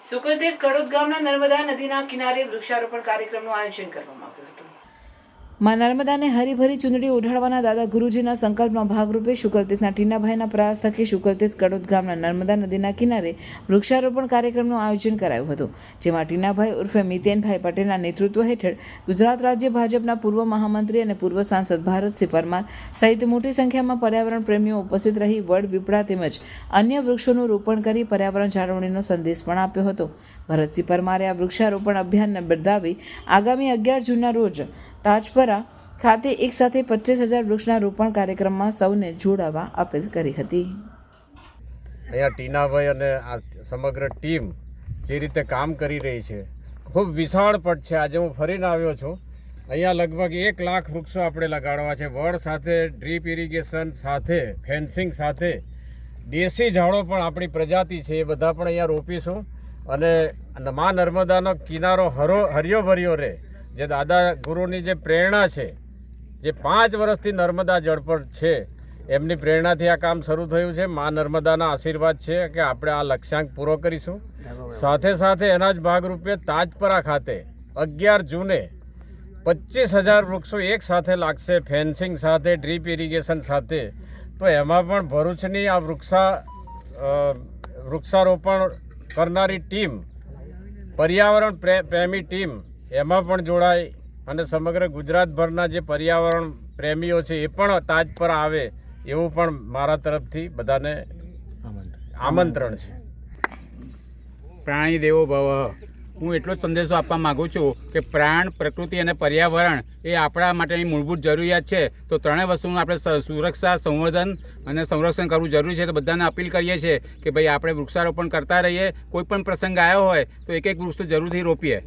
સુકલતીર્થ કડોદ ગામના નર્મદા નદીના કિનારે વૃક્ષારોપણ કાર્યક્રમનું આયોજન કરવામાં આવ્યું હતું। માં નર્મદાને હરીભરી ચૂંદડી ઓઢાડવાના દાદા ગુરુજીના સંકલ્પના ભાગરૂપે શુકલતીર્થના ટીનાભાઈના પ્રયાસ થકી શુકલતીર્થ કડોદ ગામના નર્મદા નદીના કિનારે વૃક્ષારોપણ કાર્યક્રમનું આયોજન કરાયું હતું, જેમાં ટીનાભાઈ ઉર્ફે મિતેનભાઈ પટેલના નેતૃત્વ હેઠળ ગુજરાત રાજ્ય ભાજપના પૂર્વ મહામંત્રી અને પૂર્વ સાંસદ ભરતસિંહ પરમાર સહિત મોટી સંખ્યામાં પર્યાવરણ પ્રેમીઓ ઉપસ્થિત રહી વડ, પીપળા તેમજ અન્ય વૃક્ષોનું રોપણ કરી પર્યાવરણ જાળવણીનો સંદેશ પણ આપ્યો હતો। ભરતસિંહ પરમારે આ વૃક્ષારોપણ અભિયાનને બિરદાવી આગામી 11 જૂનના રોજ તાજપરા ખાતે એક સાથે 25,000 વૃક્ષના રોપણ કાર્યક્રમમાં સૌને જોડાવા અપીલ કરી હતી। અહીંયા ટીનાભાઈ અને આ સમગ્ર ટીમ જે રીતે કામ કરી રહી છે ખૂબ વિશાળ પટ છે। આજે હું ફરીને આવ્યો છું। અહીંયા લગભગ 1 લાખ વૃક્ષો આપણે લગાડવા છે, વડ સાથે, ડ્રીપ ઇરિગેશન સાથે, ફેન્સિંગ સાથે, દેશી ઝાડો પણ આપણી પ્રજાતિ છે એ બધા પણ અહીંયા રોપીશું અને મા નર્મદાનો કિનારો હરિયો ભર્યો રહે। જે દાદા ગુરુની જે પ્રેરણા છે, જે 5 વર્ષથી નર્મદા જળ પર છે, એમની પ્રેરણાથી આ કામ શરૂ થયું છે। મા નર્મદાના આશીર્વાદ છે કે આપણે આ લક્ષ્યાંક પૂરો કરીશું। સાથે સાથે એના જ ભાગરૂપે તાજપરા ખાતે 11 જૂને 25,000 વૃક્ષો એક સાથે લાગશે, ફેન્સિંગ સાથે, ડ્રીપ ઇરિગેશન સાથે। તો એમાં પણ ભરૂચની આ વૃક્ષારોપણ કરનારી ટીમ, પર્યાવરણ પ્રેમી ટીમ એમાં પણ જોડાય અને સમગ્ર ગુજરાતભરના જે પર્યાવરણ પ્રેમીઓ છે એ પણ તાજ પર આવે એવું પણ મારા તરફથી બધાને આમંત્રણ છે। પ્રાણી દેવો ભવ। હું એટલો જ સંદેશો આપવા માગું છું કે પ્રાણ, પ્રકૃતિ અને પર્યાવરણ એ આપણા માટેની મૂળભૂત જરૂરિયાત છે। તો ત્રણેય વસ્તુનું આપણે સુરક્ષા, સંવર્ધન અને સંરક્ષણ કરવું જરૂરી છે। તો બધાને અપીલ કરીએ છીએ કે ભાઈ આપણે વૃક્ષારોપણ કરતા રહીએ। કોઈ પણ પ્રસંગ આવ્યો હોય તો એક વૃક્ષ તો જરૂરથી રોપીએ।